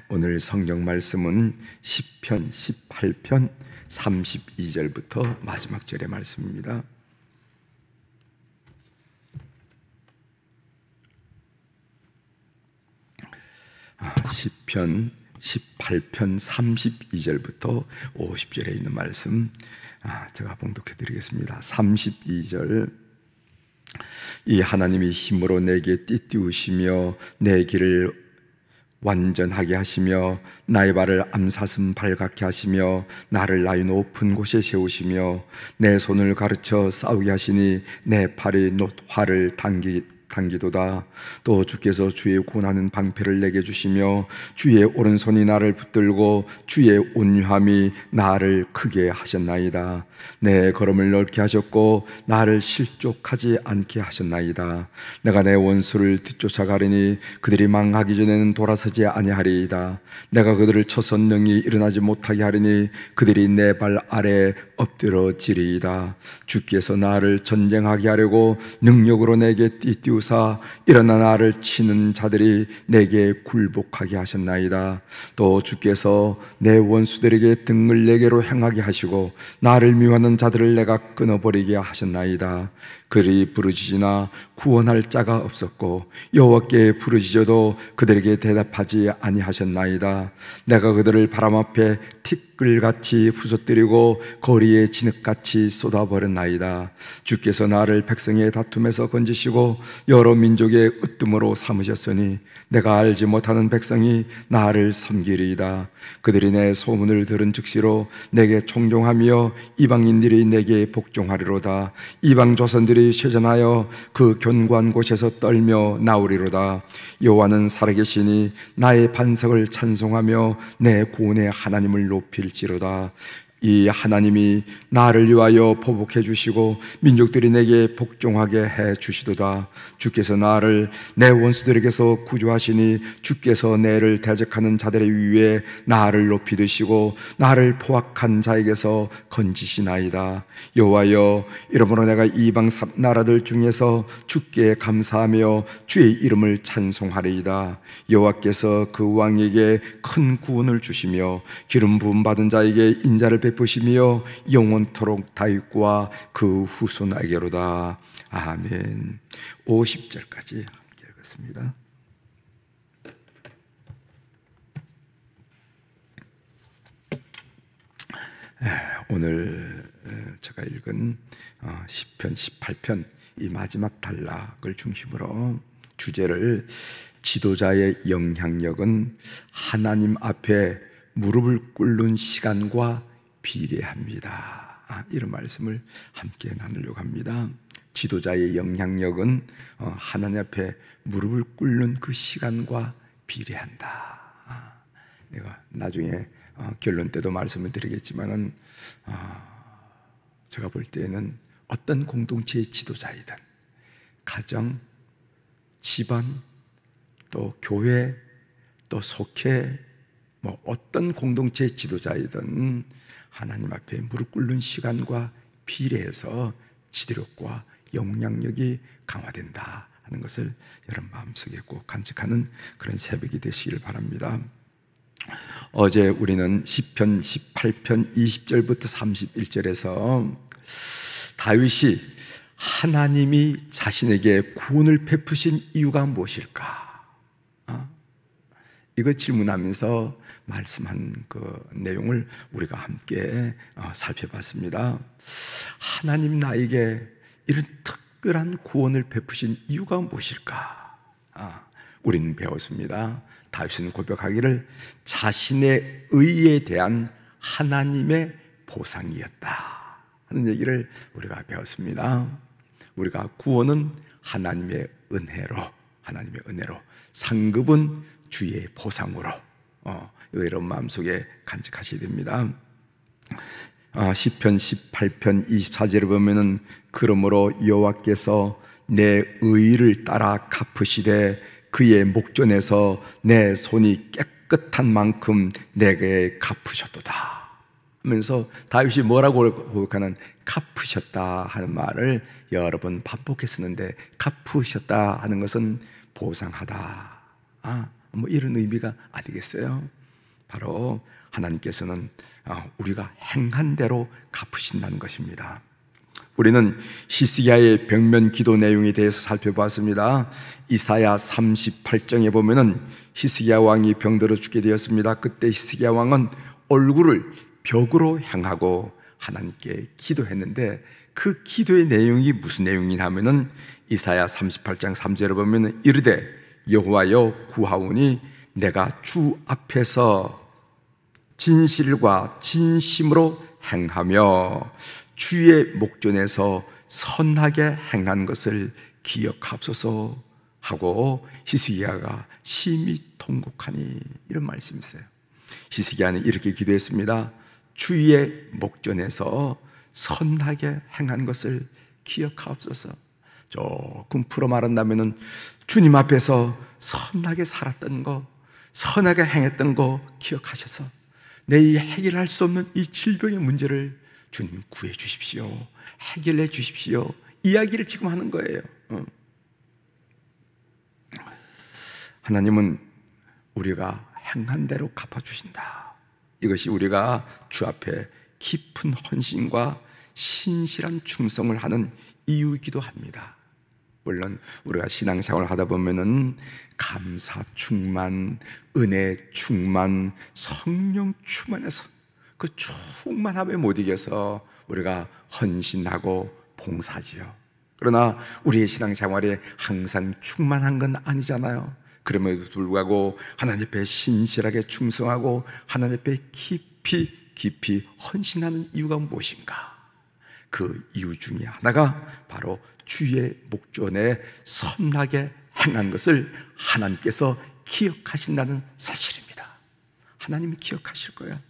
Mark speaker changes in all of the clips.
Speaker 1: 오늘 성경 말씀은 시편 18편 32절부터 마지막 절의 말씀입니다. 시편 18편 32절부터 50절에 있는 말씀 제가 봉독해 드리겠습니다. 32절. 이 하나님이 힘으로 내게 띠띠우시며 내 길을 완전하게 하시며 나의 발을 암사슴 발같게 하시며 나를 나의 높은 곳에 세우시며 내 손을 가르쳐 싸우게 하시니 내 팔이 노화를 당기도다. 또 주께서 주의 고난하는 방패를 내게 주시며 주의 오른손이 나를 붙들고 주의 온유함이 나를 크게 하셨나이다. 내 걸음을 넓게 하셨고 나를 실족하지 않게 하셨나이다. 내가 내 원수를 뒤쫓아가리니 그들이 망하기 전에는 돌아서지 아니하리이다. 내가 그들을 쳐서 능히 일어나지 못하게 하리니 그들이 내 발 아래에 엎드러지리이다. 주께서 나를 전쟁하게 하려고 능력으로 내게 띠띠우사 일어나 나를 치는 자들이 내게 굴복하게 하셨나이다. 또 주께서 내 원수들에게 등을 내게로 향하게 하시고 나를 미워하는 자들을 내가 끊어버리게 하셨나이다. 그들이 부르짖으나 구원할 자가 없었고 여호와께 부르짖어도 그들에게 대답하지 아니하셨나이다. 내가 그들을 바람 앞에 티끌같이 부서뜨리고 거리에 진흙같이 쏟아버렸나이다. 주께서 나를 백성의 다툼에서 건지시고 여러 민족의 으뜸으로 삼으셨으니 내가 알지 못하는 백성이 나를 섬기리이다. 그들이 내 소문을 들은 즉시로 내게 청종하며 이방인들이 내게 복종하리로다. 이방 조선들이 쇠전하여 그 견고한 곳에서 떨며 나오리로다. 여호와는 살아계시니 나의 반석을 찬송하며 내 구원의 하나님을 높일지로다. 이 하나님이 나를 위하여 보복해 주시고 민족들이 내게 복종하게 해 주시도다. 주께서 나를 내 원수들에게서 구조하시니 주께서 내를 대적하는 자들의 위에 나를 높이 드시고 나를 포악한 자에게서 건지시나이다. 여호와여, 이러므로 내가 이방 나라들 중에서 주께 감사하며 주의 이름을 찬송하리이다. 여호와께서 그 왕에게 큰 구원을 주시며 기름 부음 받은 자에게 인자를 베푸시며 영원토록 다윗과 그 후손에게로다. 아멘. 50절까지 함께 읽었습니다. 오늘 제가 읽은 시편 18편 이 마지막 단락을 중심으로 주제를 지도자의 영향력은 하나님 앞에 무릎을 꿇는 시간과 비례합니다. 이런 말씀을 함께 나누려고 합니다. 지도자의 영향력은 하나님 앞에 무릎을 꿇는 그 시간과 비례한다. 내가 나중에 결론 때도 말씀을 드리겠지만은 제가 볼 때에는 어떤 공동체의 지도자이든 가정, 집안, 또 교회, 또 속회, 어떤 공동체의 지도자이든 하나님 앞에 무릎 꿇는 시간과 비례해서 지도력과 영향력이 강화된다 하는 것을 여러분 마음속에 꼭 간직하는 그런 새벽이 되시길 바랍니다. 어제 우리는 시편 18편 20절부터 31절에서 다윗이 하나님이 자신에게 구원을 베푸신 이유가 무엇일까? 이거 질문하면서 말씀한 그 내용을 우리가 함께 살펴봤습니다. 하나님 나에게 이런 특별한 구원을 베푸신 이유가 무엇일까? 우리는 배웠습니다. 다윗은 고백하기를 자신의 의에 대한 하나님의 보상이었다 하는 얘기를 우리가 배웠습니다. 우리가 구원은 하나님의 은혜로, 상급은 주의 보상으로 여러분 마음속에 간직하셔야 됩니다. 시편 18편 24절에 보면은 그러므로 여호와께서 내 의를 따라 갚으시되 그의 목전에서 내 손이 깨끗한 만큼 내게 갚으셨도다 하면서 다윗이 뭐라고 고백하는 갚으셨다 하는 말을 여러 번 반복해 쓰는데 갚으셨다 하는 것은 보상하다, 뭐 이런 의미가 아니겠어요? 바로 하나님께서는 우리가 행한 대로 갚으신다는 것입니다. 우리는 히스기야의 벽면 기도 내용에 대해서 살펴봤습니다. 이사야 38장에 보면은 히스기야 왕이 병들어 죽게 되었습니다. 그때 히스기야 왕은 얼굴을 벽으로 향하고 하나님께 기도했는데, 그 기도의 내용이 무슨 내용이냐면은 이사야 38장 3절을 보면은 이르되 여호와여 구하오니 내가 주 앞에서 진실과 진심으로 행하며 주의 목전에서 선하게 행한 것을 기억하옵소서 하고 히스기야가 심히 통곡하니, 이런 말씀이세요. 히스기야는 이렇게 기도했습니다. 주의 목전에서 선하게 행한 것을 기억하옵소서. 조금 풀어 말한다면 주님 앞에서 선하게 살았던 거, 선하게 행했던 거 기억하셔서 내 이 해결할 수 없는 이 질병의 문제를 주님 구해 주십시오, 해결해 주십시오, 이야기를 지금 하는 거예요. 하나님은 우리가 행한 대로 갚아주신다. 이것이 우리가 주 앞에 깊은 헌신과 신실한 충성을 하는 이유이기도 합니다. 물론 우리가 신앙생활을 하다 보면은 감사 충만, 은혜 충만, 성령 충만해서 그 충만함에 못 이겨서 우리가 헌신하고 봉사지요. 그러나 우리의 신앙생활에 항상 충만한 건 아니잖아요. 그럼에도 불구하고 하나님 앞에 신실하게 충성하고 하나님 앞에 깊이 헌신하는 이유가 무엇인가? 그 이유 중에 하나가 바로 주의 목전에 선하게 행한 것을 하나님께서 기억하신다는 사실입니다. 하나님이 기억하실 거예요.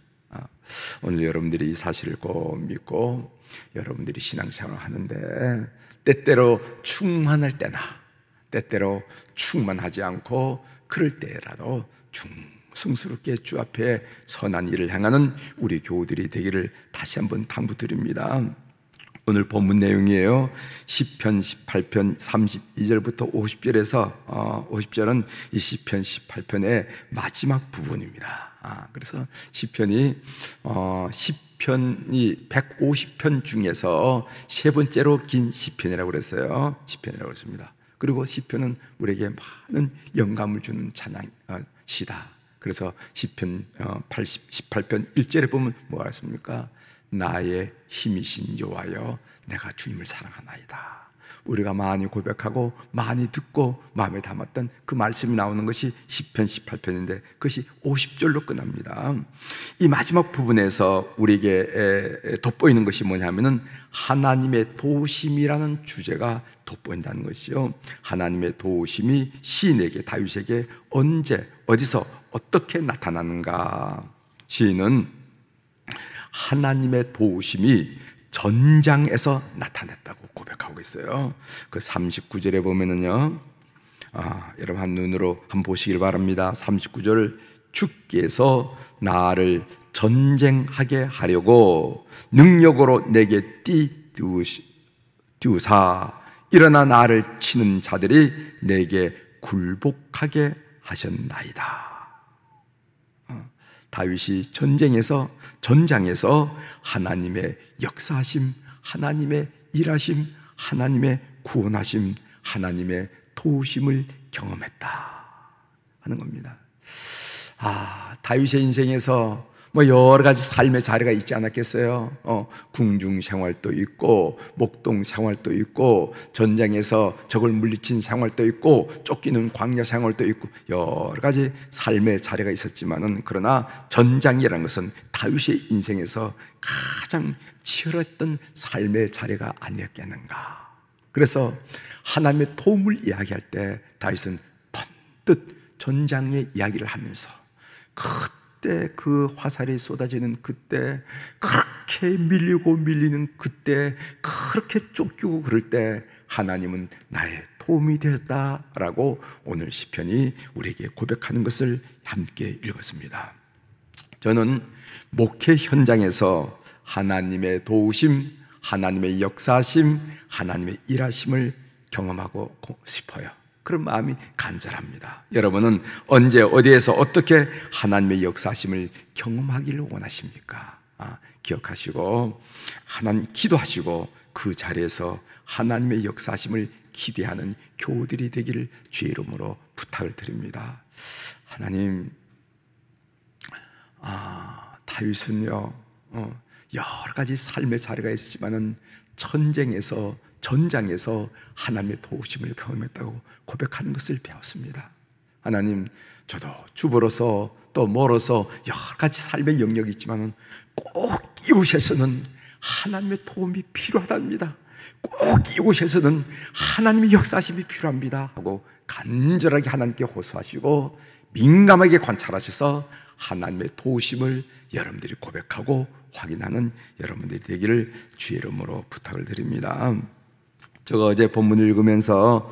Speaker 1: 오늘 여러분들이 이 사실을 꼭 믿고 여러분들이 신앙생활을 하는데 때때로 충만할 때나 때때로 충만하지 않고 그럴 때라도 충성스럽게 주 앞에 선한 일을 행하는 우리 교우들이 되기를 다시 한번 당부드립니다. 오늘 본문 내용이에요. 시편 18편 32절부터 50절에서 50절은 이 시편 18편의 마지막 부분입니다. 그래서 시편이 150편 중에서 세 번째로 긴 시편이라고 그랬어요. 시편이라고 했습니다. 그리고 시편은 우리에게 많은 영감을 주는 찬양시다. 그래서 시편 18편 1절에 보면 뭐가 있습니까? 나의 힘이신 여호와여 내가 주님을 사랑하나이다. 우리가 많이 고백하고 많이 듣고 마음에 담았던 그 말씀이 나오는 것이 시편 18편인데 그것이 50절로 끝납니다. 이 마지막 부분에서 우리에게 돋보이는 것이 뭐냐면은 하나님의 도우심이라는 주제가 돋보인다는 것이요. 하나님의 도우심이 시인에게, 다윗에게 언제 어디서 어떻게 나타나는가? 시인은 하나님의 도우심이 전장에서 나타났다고 고백하고 있어요. 그 39절에 보면은요, 여러분 한 눈으로 한번 보시길 바랍니다. 39절, 주께서 나를 전쟁하게 하려고 능력으로 내게 띄우사 일어나 나를 치는 자들이 내게 굴복하게 하셨나이다. 다윗이 전장에서 하나님의 역사하심, 하나님의 일하심, 하나님의 구원하심, 하나님의 도우심을 경험했다 하는 겁니다. 다윗의 인생에서 여러 가지 삶의 자리가 있지 않았겠어요? 궁중 생활도 있고, 목동 생활도 있고, 전장에서 적을 물리친 생활도 있고, 쫓기는 광야 생활도 있고, 여러 가지 삶의 자리가 있었지만은, 그러나 전장이라는 것은 다윗의 인생에서 가장 치열했던 삶의 자리가 아니었겠는가. 그래서 하나님의 도움을 이야기할 때 다윗은 번뜩 전장의 이야기를 하면서 그때 그 화살이 쏟아지는 그때, 그렇게 밀리는 그때, 그렇게 쫓기고 그럴 때 하나님은 나의 도움이 되었다라고 오늘 시편이 우리에게 고백하는 것을 함께 읽었습니다. 저는 목회 현장에서 하나님의 도우심, 하나님의 역사하심, 하나님의 일하심을 경험하고 싶어요. 그런 마음이 간절합니다. 여러분은 언제 어디에서 어떻게 하나님의 역사하심을 경험하기를 원하십니까? 기억하시고 하나님 기도하시고 그 자리에서 하나님의 역사하심을 기대하는 교우들이 되기를 주의 이름으로 부탁을 드립니다. 하나님, 다윗은요 여러 가지 삶의 자리가 있었지만은 전장에서 하나님의 도우심을 경험했다고 고백하는 것을 배웠습니다. 하나님, 저도 주부로서 또 멀어서 여러 가지 삶의 영역이 있지만은 꼭 이곳에서는 하나님의 도움이 필요하답니다. 꼭 이곳에서는 하나님의 역사하심이 필요합니다 하고 간절하게 하나님께 호소하시고 민감하게 관찰하셔서 하나님의 도우심을 여러분들이 고백하고 확인하는 여러분들이 되기를 주의 이름으로 부탁을 드립니다. 제가 어제 본문을 읽으면서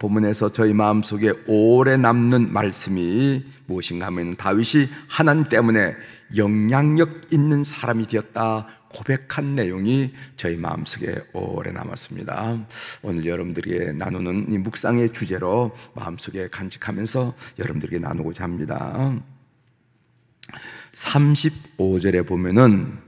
Speaker 1: 본문에서 저희 마음속에 오래 남는 말씀이 무엇인가 하면 다윗이 하나님 때문에 영향력 있는 사람이 되었다 고백한 내용이 저희 마음속에 오래 남았습니다. 오늘 여러분들에게 나누는 이 묵상의 주제로 마음속에 간직하면서 여러분들에게 나누고자 합니다. 35절에 보면은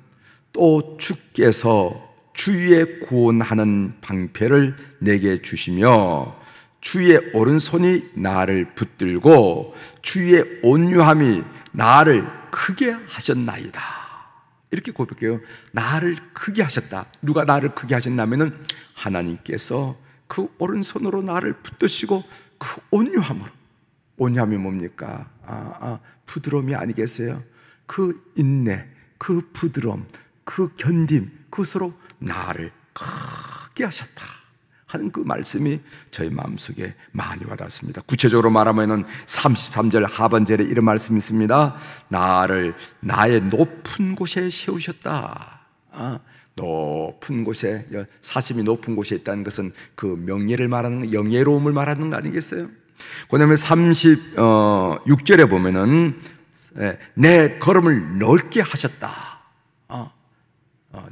Speaker 1: 또 주께서 주의 구원하는 방패를 내게 주시며 주의 오른손이 나를 붙들고 주의 온유함이 나를 크게 하셨나이다. 이렇게 고백해요. 나를 크게 하셨다. 누가 나를 크게 하셨냐면은 하나님께서 그 오른손으로 나를 붙드시고 그 온유함으로. 온유함이 뭡니까? 부드러움이 아니겠어요? 그 인내, 그 부드러움, 그 견딤, 그것으로 나를 크게 하셨다 하는 그 말씀이 저희 마음속에 많이 와닿습니다. 구체적으로 말하면 33절 하반절에 이런 말씀이 있습니다. 나를 나의 높은 곳에 세우셨다. 높은 곳에, 사심이 높은 곳에 있다는 것은 그 명예를 말하는, 영예로움을 말하는 거 아니겠어요? 그 다음에 36절에 보면은 내 걸음을 넓게 하셨다.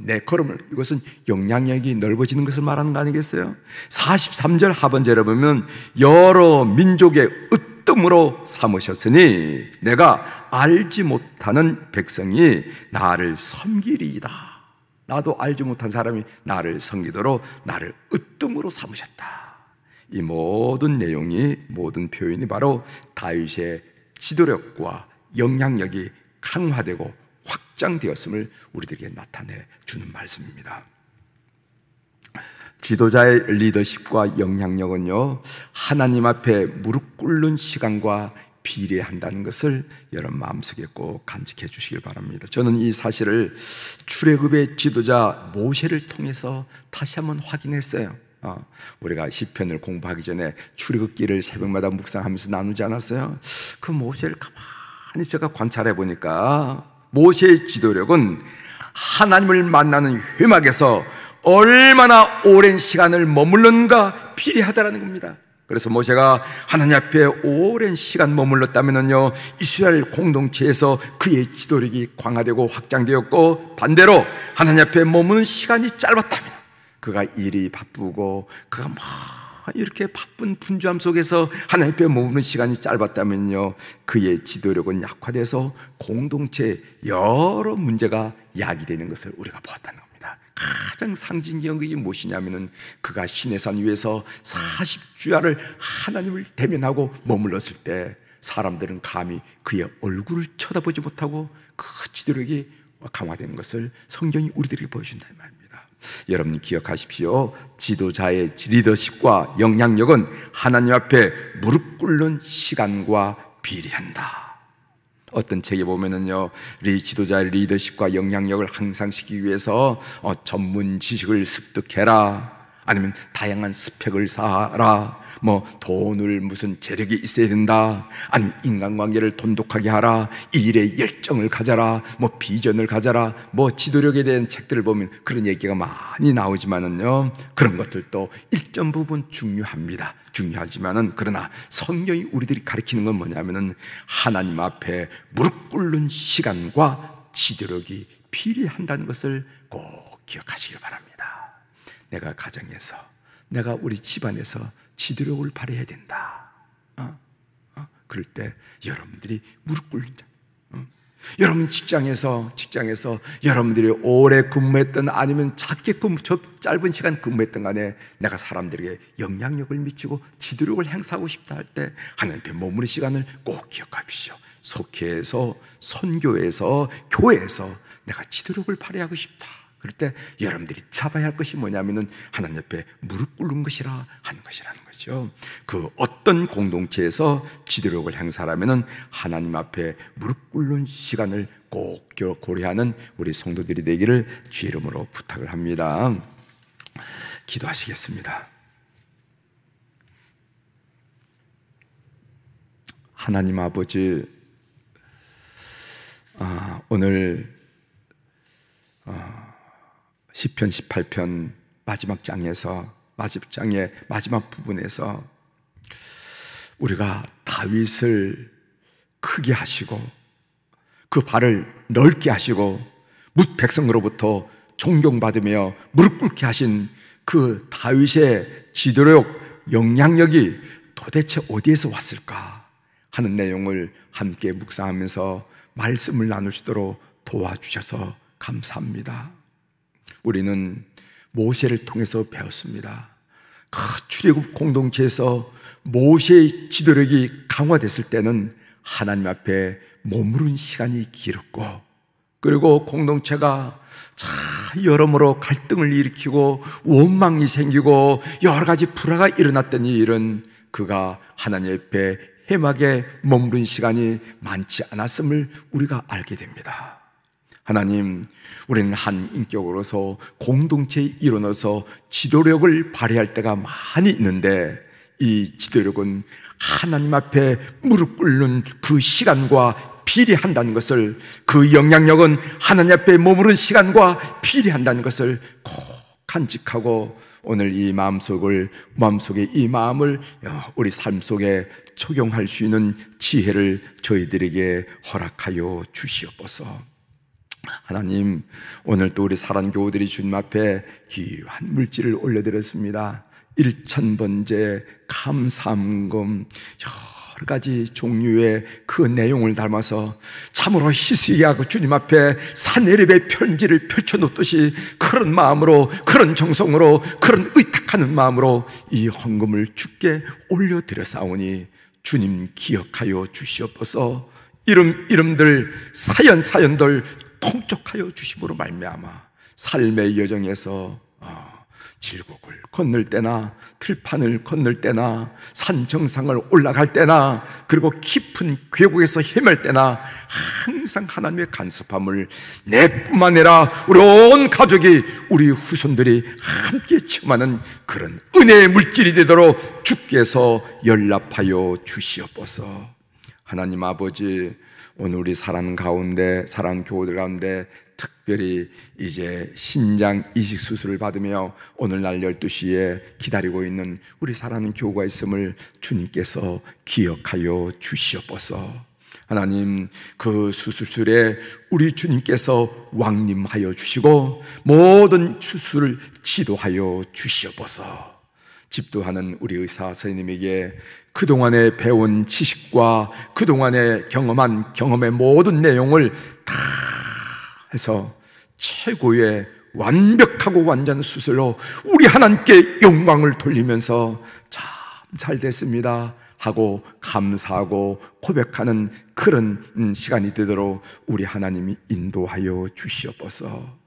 Speaker 1: 내 걸음을, 이것은 영향력이 넓어지는 것을 말하는 거 아니겠어요? 43절 하반절에 보면 여러 민족의 으뜸으로 삼으셨으니 내가 알지 못하는 백성이 나를 섬기리이다. 나도 알지 못한 사람이 나를 섬기도록 나를 으뜸으로 삼으셨다. 이 모든 내용이, 모든 표현이 바로 다윗의 지도력과 영향력이 강화되고 확장되었음을 우리들에게 나타내 주는 말씀입니다. 지도자의 리더십과 영향력은요, 하나님 앞에 무릎 꿇는 시간과 비례한다는 것을 여러분 마음속에 꼭 간직해 주시길 바랍니다. 저는 이 사실을 출애굽의 지도자 모세를 통해서 다시 한번 확인했어요. 우리가 시편을 공부하기 전에 출애굽기를 새벽마다 묵상하면서 나누지 않았어요? 그 모세를 가만히 제가 관찰해 보니까 모세의 지도력은 하나님을 만나는 회막에서 얼마나 오랜 시간을 머물렀는가 비례하다라는 겁니다. 그래서 모세가 하나님 앞에 오랜 시간 머물렀다면요, 이스라엘 공동체에서 그의 지도력이 강화되고 확장되었고, 반대로 하나님 앞에 머무는 시간이 짧았다면, 그가 일이 바쁘고 그가 막 이렇게 바쁜 분주함 속에서 하나님 앞에 머무는 시간이 짧았다면요, 그의 지도력은 약화돼서 공동체 여러 문제가 야기되는 것을 우리가 보았다는 겁니다. 가장 상징적인 게 무엇이냐면은 그가 시내산 위에서 40주야를 하나님을 대면하고 머물렀을 때 사람들은 감히 그의 얼굴을 쳐다보지 못하고 그 지도력이 강화되는 것을 성경이 우리들에게 보여준다는 말입니다. 여러분 기억하십시오. 지도자의 리더십과 영향력은 하나님 앞에 무릎 꿇는 시간과 비례한다. 어떤 책에 보면은요, 지도자의 리더십과 영향력을 향상시키기 위해서 전문 지식을 습득해라, 아니면 다양한 스펙을 쌓아라, 돈을 무슨 재력이 있어야 된다, 아니면 인간관계를 돈독하게 하라, 일에 열정을 가져라, 비전을 가져라, 지도력에 대한 책들을 보면 그런 얘기가 많이 나오지만은요, 그런 것들도 일정 부분 중요합니다. 중요하지만은, 그러나 성경이 우리들이 가르치는 건 뭐냐면은 하나님 앞에 무릎 꿇는 시간과 지도력이 비례한다는 것을 꼭 기억하시기 바랍니다. 내가 가정에서, 내가 우리 집안에서 지도력을 발휘해야 된다. 그럴 때 여러분들이 무릎 꿇는다. 여러분 직장에서 여러분들이 오래 근무했던 아니면 짧은 시간 근무했던 간에 내가 사람들에게 영향력을 미치고 지도력을 행사하고 싶다 할 때 하나님 앞에 머무는 시간을 꼭 기억하십시오. 속회에서, 선교에서, 교회에서 내가 지도력을 발휘하고 싶다. 그럴 때 여러분들이 잡아야 할 것이 뭐냐면은 하나님 앞에 무릎 꿇는 것이라 하는 것이라는 거죠. 그 어떤 공동체에서 지도력을 행사하면은 하나님 앞에 무릎 꿇는 시간을 꼭 고려하는 우리 성도들이 되기를 주의 이름으로 부탁을 합니다. 기도하시겠습니다. 하나님 아버지, 오늘 시편 18편 마지막 장에서 마지막 부분에서 우리가 다윗을 크게 하시고 그 발을 넓게 하시고 뭇 백성으로부터 존경받으며 무릎 꿇게 하신 그 다윗의 지도력, 영향력이 도대체 어디에서 왔을까 하는 내용을 함께 묵상하면서 말씀을 나눌 수 있도록 도와주셔서 감사합니다. 우리는 모세를 통해서 배웠습니다. 그 출애굽 공동체에서 모세의 지도력이 강화됐을 때는 하나님 앞에 머무른 시간이 길었고, 그리고 공동체가 여러모로 갈등을 일으키고 원망이 생기고 여러 가지 불화가 일어났던 이 일은 그가 하나님 앞에 해막에 머무른 시간이 많지 않았음을 우리가 알게 됩니다. 하나님, 우리는 한 인격으로서 공동체의 일원으로서 지도력을 발휘할 때가 많이 있는데 이 지도력은 하나님 앞에 무릎 꿇는 그 시간과 비례한다는 것을, 그 영향력은 하나님 앞에 머무른 시간과 비례한다는 것을 꼭 간직하고 오늘 이 마음속에 이 마음을 우리 삶 속에 적용할 수 있는 지혜를 저희들에게 허락하여 주시옵소서. 하나님, 오늘 또 우리 사랑교우들이 주님 앞에 귀한 물질을 올려드렸습니다. 1000번째 감사함금 여러 가지 종류의 그 내용을 담아서 참으로 희수이하고 주님 앞에 산에립의 편지를 펼쳐놓듯이 그런 마음으로, 그런 정성으로, 그런 의탁하는 마음으로 이 헌금을 주께 올려드렸사오니 주님 기억하여 주시옵소서. 이름들 사연들 통촉하여 주심으로 말미암아 삶의 여정에서 질곡을 건널 때나 들판을 건널 때나 산 정상을 올라갈 때나 그리고 깊은 궤곡에서 헤맬 때나 항상 하나님의 간섭함을 내뿐만 아니라 우리 온 가족이, 우리 후손들이 함께 체험하는 그런 은혜의 물질이 되도록 주께서 연락하여 주시옵소서. 하나님 아버지, 오늘 우리 사랑 교우들 가운데 특별히 이제 신장 이식 수술을 받으며 오늘날 12시에 기다리고 있는 우리 사랑하는 교우가 있음을 주님께서 기억하여 주시옵소서. 하나님, 그 수술술에 우리 주님께서 왕림하여 주시고 모든 수술을 지도하여 주시옵소서. 집도하는 우리 의사 선생님에게 그동안에 배운 지식과 그동안에 경험의 모든 내용을 다 해서 최고의 완벽하고 완전 수술로 우리 하나님께 영광을 돌리면서 참 잘 됐습니다 하고 감사하고 고백하는 그런 시간이 되도록 우리 하나님이 인도하여 주시옵소서.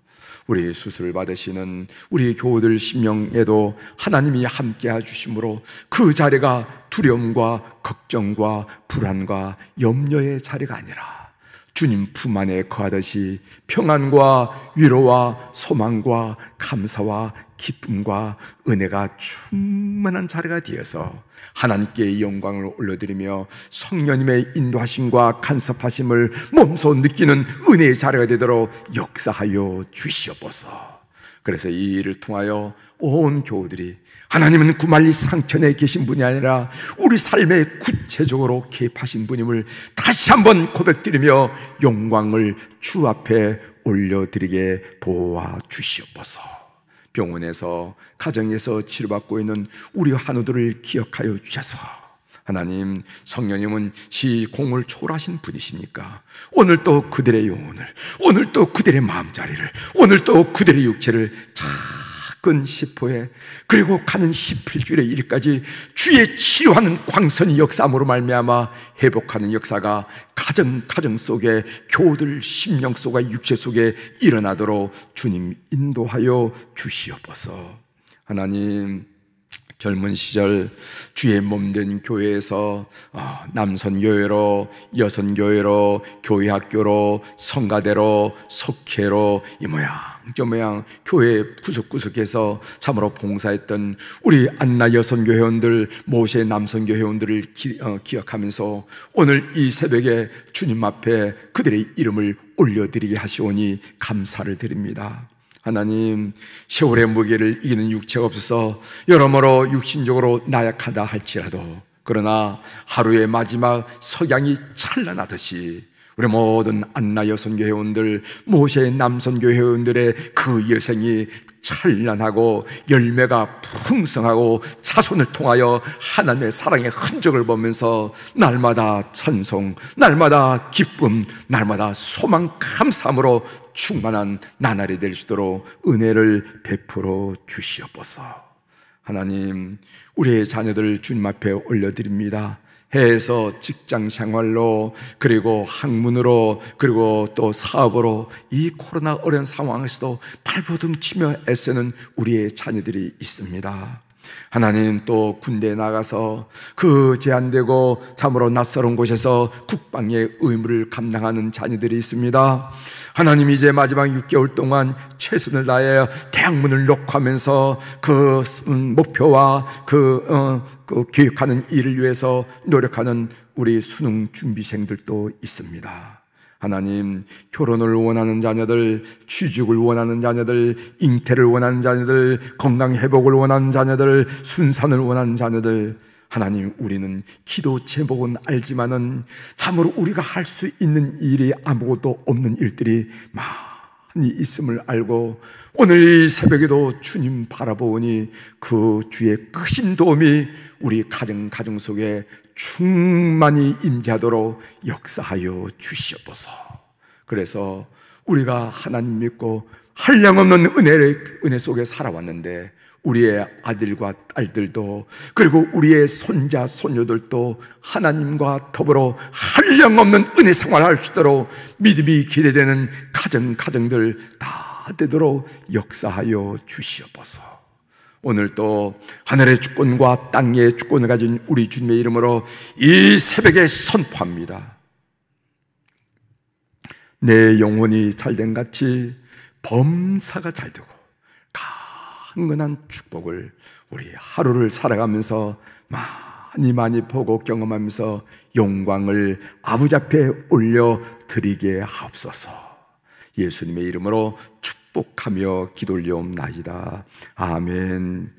Speaker 1: 우리 수술을 받으시는 우리 교우들 심령에도 하나님이 함께 해주심으로 그 자리가 두려움과 걱정과 불안과 염려의 자리가 아니라 주님 품 안에 거하듯이 평안과 위로와 소망과 감사와 기쁨과 은혜가 충만한 자리가 되어서 하나님께 영광을 올려드리며 성령님의 인도하심과 간섭하심을 몸소 느끼는 은혜의 자리가 되도록 역사하여 주시옵소서. 그래서 이 일을 통하여 온 교우들이 하나님은 구말리 상천에 계신 분이 아니라 우리 삶에 구체적으로 개입하신 분임을 다시 한번 고백드리며 영광을 주 앞에 올려드리게 도와주시옵소서. 병원에서, 가정에서 치료받고 있는 우리 환우들을 기억하여 주셔서, 하나님, 성령님은 시공을 초월하신 분이시니까 오늘 또 그들의 영혼을, 오늘 또 그들의 마음자리를, 오늘 또 그들의 육체를 작은 시포에, 그리고 가는 11주일의 일까지 주의 치료하는 광선이 역사함으로 말미암아 회복하는 역사가 가정 속에, 교우들 심령 속에, 육체 속에 일어나도록 주님 인도하여 주시옵소서. 하나님, 젊은 시절 주의 몸된 교회에서 남선교회로, 여선교회로, 교회학교로, 성가대로, 속회로, 이 모양 저 모양 교회 구석구석에서 참으로 봉사했던 우리 안나 여선교 회원들, 모세 남선교 회원들을 기억하면서 오늘 이 새벽에 주님 앞에 그들의 이름을 올려드리게 하시오니 감사를 드립니다. 하나님, 세월의 무게를 이기는 육체가 없어서 여러모로 육신적으로 나약하다 할지라도, 그러나 하루의 마지막 석양이 찬란하듯이 우리 모든 안나 여선교 회원들, 모세 남선교 회원들의 그 여생이 찬란하고 열매가 풍성하고 자손을 통하여 하나님의 사랑의 흔적을 보면서 날마다 찬송, 날마다 기쁨, 날마다 소망, 감사함으로 충만한 나날이 될 수 있도록 은혜를 베풀어 주시옵소서. 하나님, 우리의 자녀들 주님 앞에 올려드립니다. 해에서 직장 생활로, 그리고 학문으로, 그리고 또 사업으로 이 코로나 어려운 상황에서도 발버둥치며 애쓰는 우리의 자녀들이 있습니다. 하나님, 또 군대에 나가서 그 제한되고 참으로 낯설은 곳에서 국방의 의무를 감당하는 자녀들이 있습니다. 하나님, 이제 마지막 6개월 동안 최선을 다해 대학문을 녹화하면서 그 목표와 그 교육하는 일을 위해서 노력하는 우리 수능 준비생들도 있습니다. 하나님, 결혼을 원하는 자녀들, 취직을 원하는 자녀들, 잉태를 원하는 자녀들, 건강 회복을 원하는 자녀들, 순산을 원하는 자녀들, 하나님, 우리는 기도 제목은 알지만은 참으로 우리가 할 수 있는 일이 아무것도 없는 일들이 많이 있음을 알고 오늘 이 새벽에도 주님 바라보니 그 주의 크신 도움이 우리 가정 속에 충만히 임재하도록 역사하여 주시옵소서. 그래서 우리가 하나님 믿고 한량없는 은혜 속에 살아왔는데 우리의 아들과 딸들도, 그리고 우리의 손자 손녀들도 하나님과 더불어 한량없는 은혜 생활할 수 있도록 믿음이 기대되는 가정들 다 되도록 역사하여 주시옵소서. 오늘 또 하늘의 주권과 땅의 주권을 가진 우리 주님의 이름으로 이 새벽에 선포합니다. 내 영혼이 잘된 같이 범사가 잘되고 강건한 축복을 우리 하루를 살아가면서 많이 보고 경험하면서 영광을 아버지 앞에 올려드리게 하옵소서. 예수님의 이름으로 축복하며 기도 올려옵나이다. 아멘.